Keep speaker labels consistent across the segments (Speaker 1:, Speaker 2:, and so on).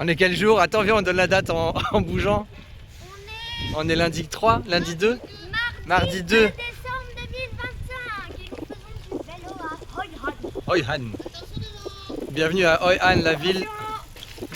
Speaker 1: On est quel jour? Attends, viens, on donne la date en bougeant. On est lundi 3, lundi 2, mardi 2.
Speaker 2: Décembre 2025 et nous faisons du vélo à Hoi Han.
Speaker 1: Hoi Han. Bienvenue à Hoi Han, la ville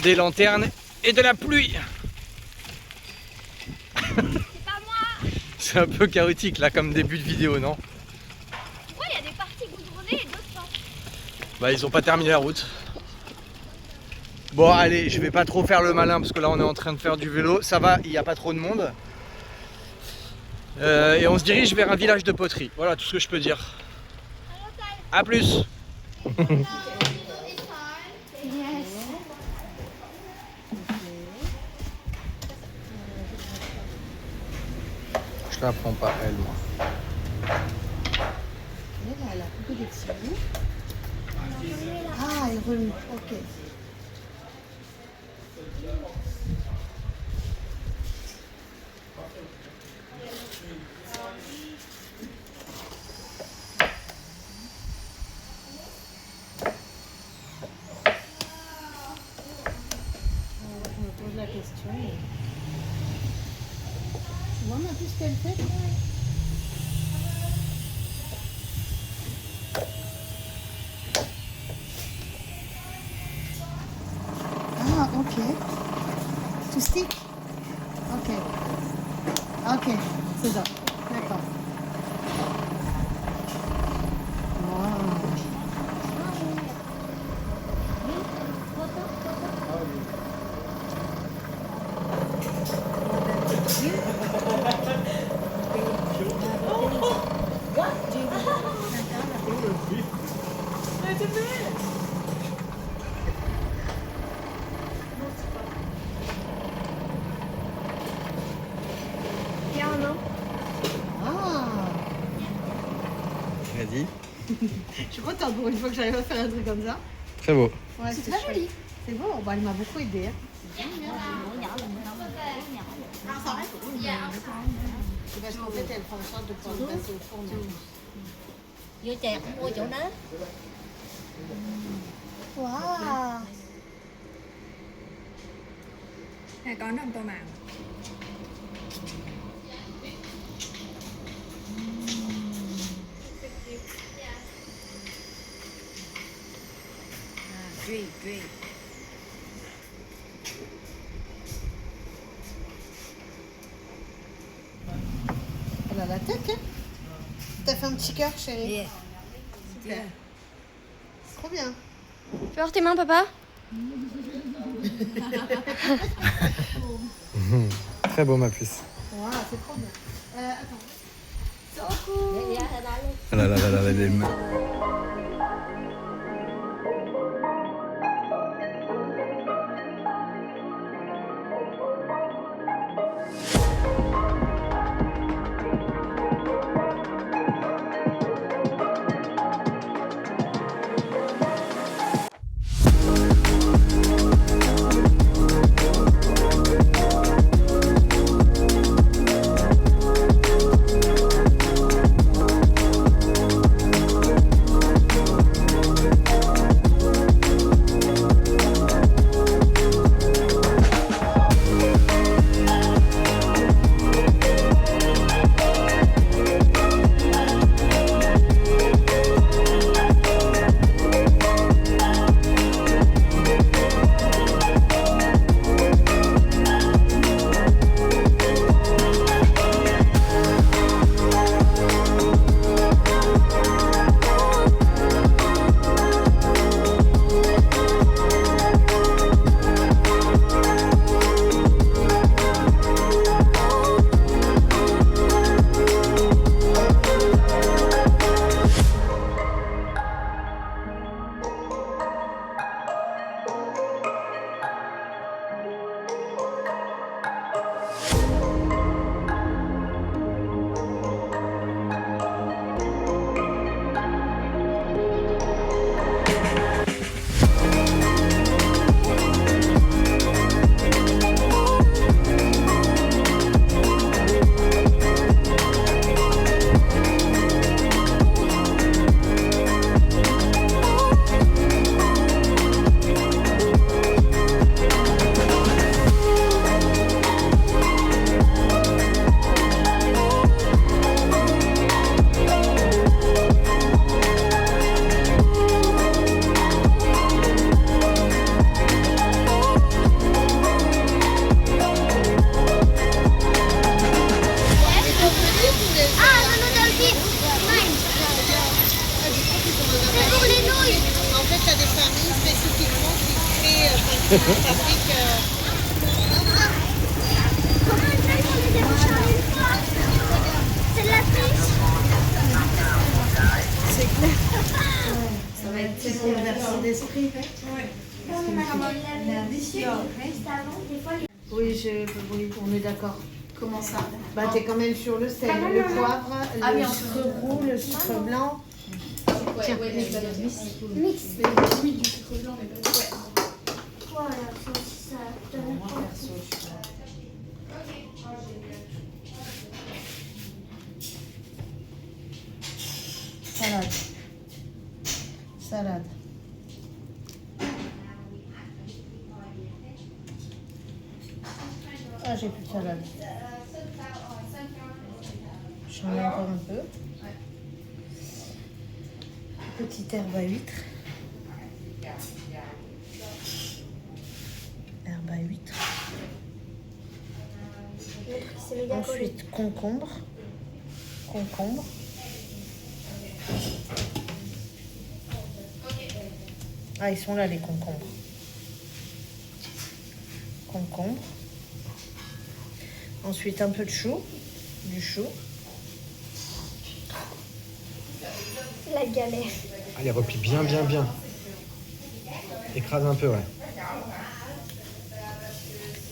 Speaker 1: des lanternes et de la pluie.
Speaker 2: C'est pas moi.
Speaker 1: C'est un peu chaotique là comme début de vidéo, non?
Speaker 2: Pourquoi il y a des parties goudronnées et d'autres pas?
Speaker 1: Bah ils ont pas terminé la route. Bon allez, je vais pas trop faire le malin parce que là on est en train de faire du vélo. Ça va, il n'y a pas trop de monde. Et on se dirige vers un village de poterie. Voilà tout ce que je peux dire. A plus. Je la prends pas elle, moi.
Speaker 3: Elle a beaucoup de petits bouts. Ah, elle remue. Ok. Je me pose la question. Tu vois un peu ce qu'elle fait? Ah, ok. To stick? Ok. Ok, c'est ça. D'accord. Wow. Ah.
Speaker 1: Vas-y.
Speaker 3: Je suis contente pour une fois que j'arrive à faire un truc comme ça.
Speaker 1: Très beau.
Speaker 3: Ouais, c'est très joli. C'est beau, bah, elle m'a beaucoup aidé. C'est parce qu'en fait, elle prend en sorte de pouvoir le passer au four.
Speaker 2: Vô chè cũng mua chỗ đó. Wow.
Speaker 4: Hai con nó tô màu. Duy.
Speaker 3: Elle a la tête, hein? T'as fait un petit cœur, chérie.
Speaker 4: Yeah.
Speaker 3: Super. Trop bien.
Speaker 2: Tu peux voir tes mains, papa?
Speaker 1: Très beau ma puce.
Speaker 3: Wow, c'est trop bien. Attends. So cool.
Speaker 1: Ah là là là là, les mains.
Speaker 3: Patrick,
Speaker 2: Comment on fait pour les démarcher en une fois? C'est de la triche.
Speaker 3: c'est clair. Ça va être une conversion d'esprit.
Speaker 2: Juste avant, des fois, les...
Speaker 3: Oui, on est d'accord.
Speaker 5: Comment ça?
Speaker 3: Bah, t'es quand même sur le sel, le poivre, le sucre roux, le sucre blanc.
Speaker 5: Ouais, ouais, mais je dois
Speaker 2: mix.
Speaker 5: oui, du sucre blanc, mais pas ouais.
Speaker 2: Voilà, ça donne quoi?
Speaker 3: Salade. Ah, j'ai plus de salade. J'en mets encore un peu. Petite herbe à huître. Herbe à huître.
Speaker 2: C'est méga collé.
Speaker 3: Ensuite, concombre. Concombre. Ah, ils sont là, les concombres. Concombre. Ensuite, un peu de chou. Du chou.
Speaker 2: La galère.
Speaker 1: Allez, replie bien. Écrase un peu, ouais.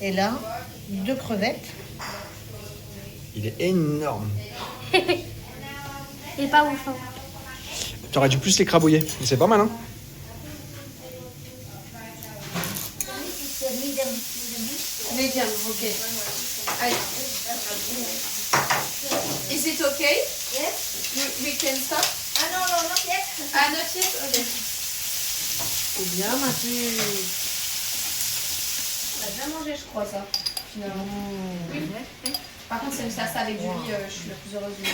Speaker 3: Et là, 2 crevettes.
Speaker 1: Il est énorme.
Speaker 2: Et pas ouf, hein.
Speaker 1: Tu aurais dû plus l'écrabouiller. Mais c'est pas mal, hein.
Speaker 3: Médium, ok.
Speaker 5: Allez. Is it okay? Yes. We can stop?
Speaker 2: Ah non, not yet.
Speaker 5: Ah, not yet? Ok.
Speaker 3: C'est bien, Mathieu.
Speaker 5: On a bien mangé, je crois, ça, finalement. Oui. Par contre, c'est une salsa avec du riz, je suis la plus heureuse du monde.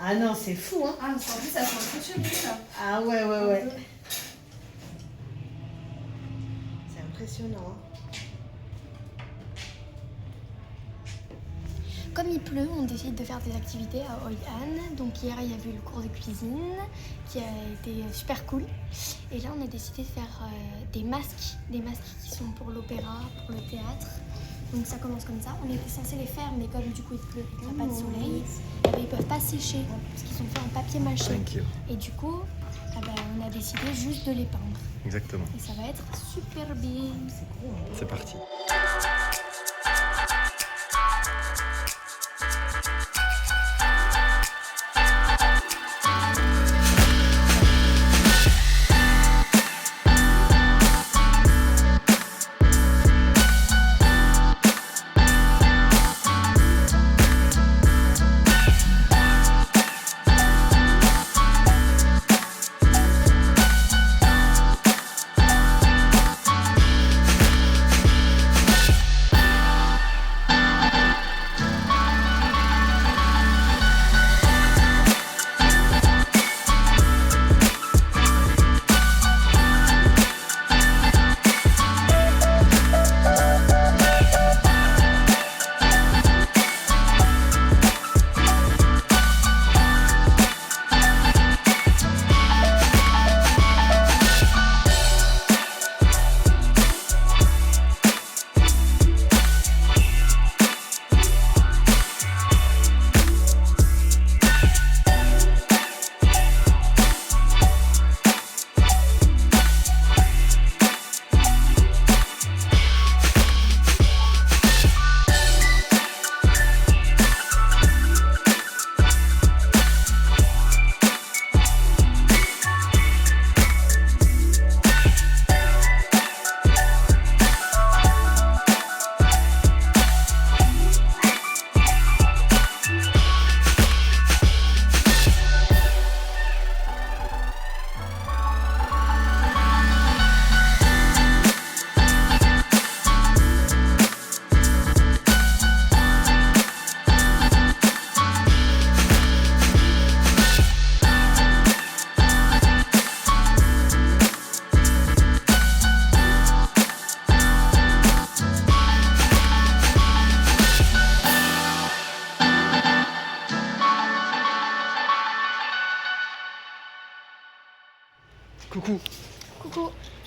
Speaker 3: Ah non, c'est fou, hein.
Speaker 5: Ah, mais en plus, ça sent le fonctionner, là.
Speaker 3: Ah ouais. C'est impressionnant, hein.
Speaker 2: Comme il pleut, on décide de faire des activités à Hoi An. Donc hier, il y a eu le cours de cuisine qui a été super cool. Et là, on a décidé de faire des masques qui sont pour l'opéra, pour le théâtre. Donc ça commence comme ça. On était censé les faire, mais comme du coup il pleut et qu'il n'y a pas de soleil, eh ben, ils peuvent pas sécher parce qu'ils sont faits en papier mâché.
Speaker 1: Thank you.
Speaker 2: Et du coup, eh ben, on a décidé juste de les peindre.
Speaker 1: Exactement.
Speaker 2: Et ça va être super bien.
Speaker 1: C'est parti.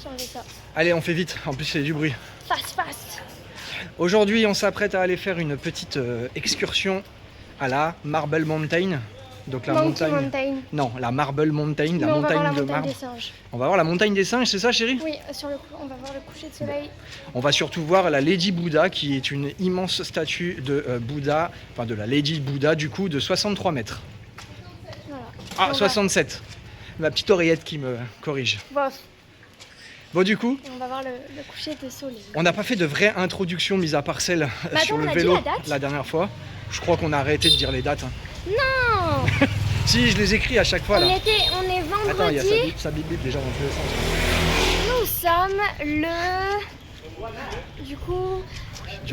Speaker 2: changer ça.
Speaker 1: Allez, on fait vite, en plus c'est du bruit.
Speaker 2: Fast.
Speaker 1: Aujourd'hui, on s'apprête à aller faire une petite excursion à la Marble Mountain. Donc la
Speaker 2: Monkey
Speaker 1: montagne.
Speaker 2: Mountain.
Speaker 1: Non, la Marble Mountain, la
Speaker 2: Mais on va voir
Speaker 1: montagne
Speaker 2: la
Speaker 1: de
Speaker 2: montagne
Speaker 1: marbre.
Speaker 2: des singes.
Speaker 1: On va voir la montagne des singes, c'est ça, chérie?
Speaker 2: Oui, on va voir le coucher de soleil.
Speaker 1: On va surtout voir la Lady Bouddha, qui est une immense statue de Bouddha, enfin de la Lady Bouddha, du coup, de 63 mètres.
Speaker 2: Voilà.
Speaker 1: Ah,
Speaker 2: On
Speaker 1: 67. Ma petite oreillette qui me corrige.
Speaker 2: va...
Speaker 1: Bon, du coup,
Speaker 2: On va voir le coucher de soleil.
Speaker 1: on n'a pas fait de vraie introduction, mis à part celle
Speaker 2: Bah
Speaker 1: sur
Speaker 2: attends,
Speaker 1: le
Speaker 2: on a
Speaker 1: vélo
Speaker 2: dit la date
Speaker 1: dernière fois. Je crois qu'on a arrêté de dire les dates. Hein.
Speaker 2: Non.
Speaker 1: Si, je les écris à chaque fois
Speaker 2: On
Speaker 1: là.
Speaker 2: est
Speaker 1: Attends, il y a
Speaker 2: vendredi.
Speaker 1: ça bip bip déjà dans tous les sens.
Speaker 2: Nous sommes le... Du coup,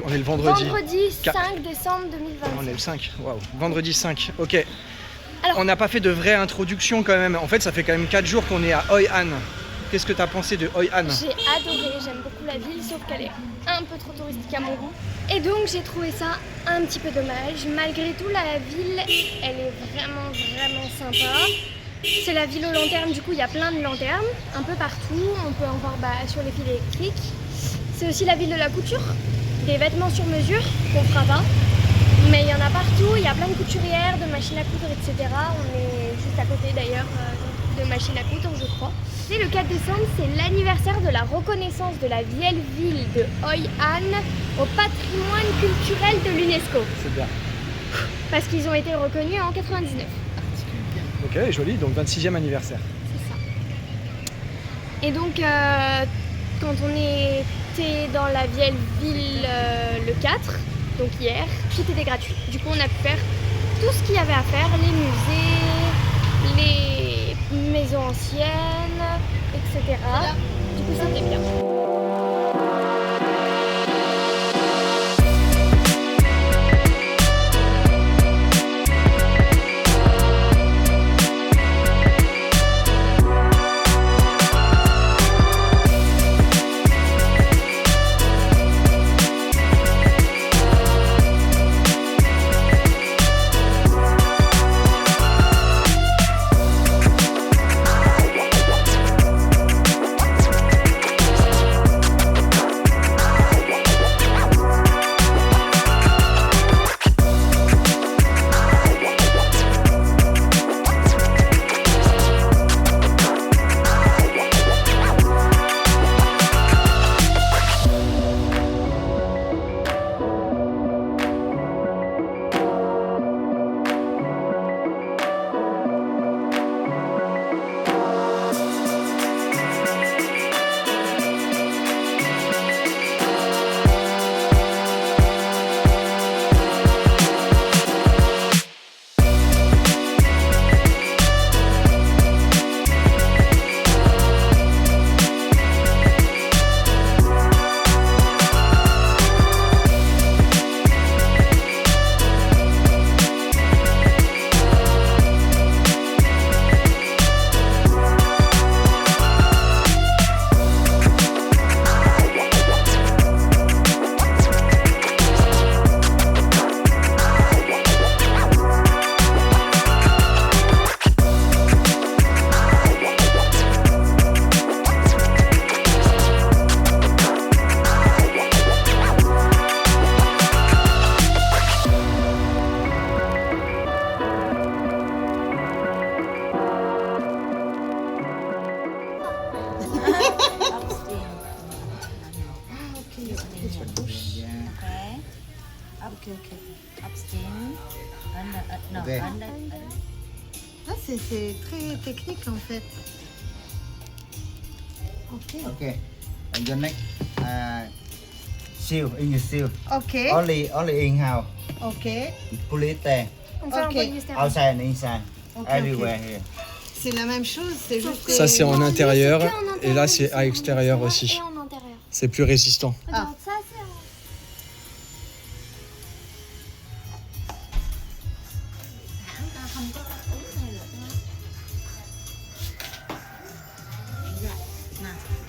Speaker 1: On est le vendredi.
Speaker 2: vendredi
Speaker 1: Quatre.
Speaker 2: 5 décembre
Speaker 1: On est
Speaker 2: 2020.
Speaker 1: le 5. Waouh. Vendredi 5. Ok.
Speaker 2: Alors-
Speaker 1: On n'a pas fait de vraie introduction quand même. En fait, ça fait quand même 4 jours qu'on est à Hoi An. Qu'est-ce que tu as pensé de Hoi An?
Speaker 2: J'ai adoré, j'aime beaucoup la ville, sauf qu'elle est un peu trop touristique à mon goût. Et donc j'ai trouvé ça un petit peu dommage. Malgré tout, la ville, elle est vraiment sympa. C'est la ville aux lanternes, du coup il y a plein de lanternes, un peu partout. On peut en voir sur les fils électriques. C'est aussi la ville de la couture, des vêtements sur mesure qu'on fera pas. Mais il y en a partout, il y a plein de couturières, de machines à coudre, etc. On est juste à côté d'ailleurs de machines à coudre, je crois. Et le 4 décembre, c'est l'anniversaire de la reconnaissance de la vieille ville de Hoi An au patrimoine culturel de l'UNESCO.
Speaker 1: C'est bien.
Speaker 2: Parce qu'ils ont été reconnus en 99.
Speaker 1: Ok, joli. Donc 26e anniversaire.
Speaker 2: C'est ça. Et donc, quand on était dans la vieille ville le 4, donc hier, tout était gratuit. Du coup, on a pu faire tout ce qu'il y avait à faire, les musées, les maisons anciennes, etc. Du coup, c'était bien.
Speaker 6: Okay.
Speaker 3: Ah, c'est très technique en fait. Ok.
Speaker 6: Okay. And the next seal in your seal.
Speaker 3: Ok.
Speaker 6: Only in house.
Speaker 3: Ok.
Speaker 6: Put it there.
Speaker 2: On fait un
Speaker 3: Ok.
Speaker 2: polystyrène.
Speaker 6: Outside and inside.
Speaker 3: Ok,
Speaker 6: Everywhere
Speaker 3: ok.
Speaker 6: here.
Speaker 3: C'est la même chose, c'est juste.
Speaker 1: Ça, c'est en intérieur.
Speaker 2: C'est que en
Speaker 1: Et là, c'est
Speaker 2: intérieur,
Speaker 1: à extérieur
Speaker 2: en
Speaker 1: aussi.
Speaker 2: Et en intérieur.
Speaker 1: C'est plus résistant.
Speaker 2: Regarde, ça c'est...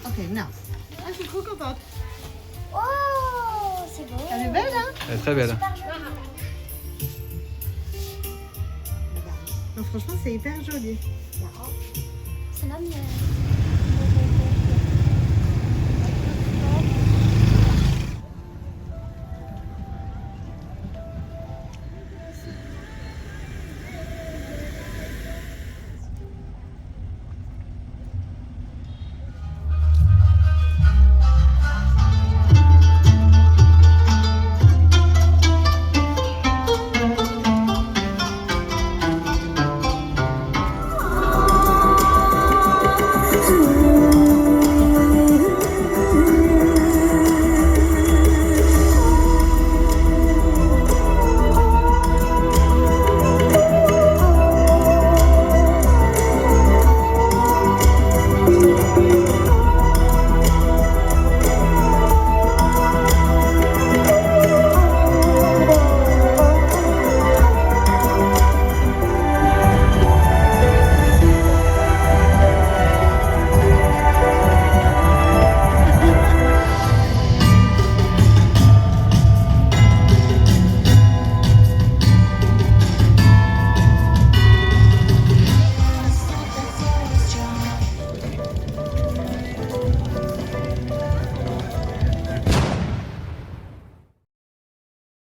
Speaker 3: Ok, now. Ah, je suis trop contente.
Speaker 2: Oh, c'est beau.
Speaker 3: Elle est belle, hein?
Speaker 1: Elle est très belle.
Speaker 2: Super joli.
Speaker 3: Non, franchement, c'est hyper joli.
Speaker 2: C'est même...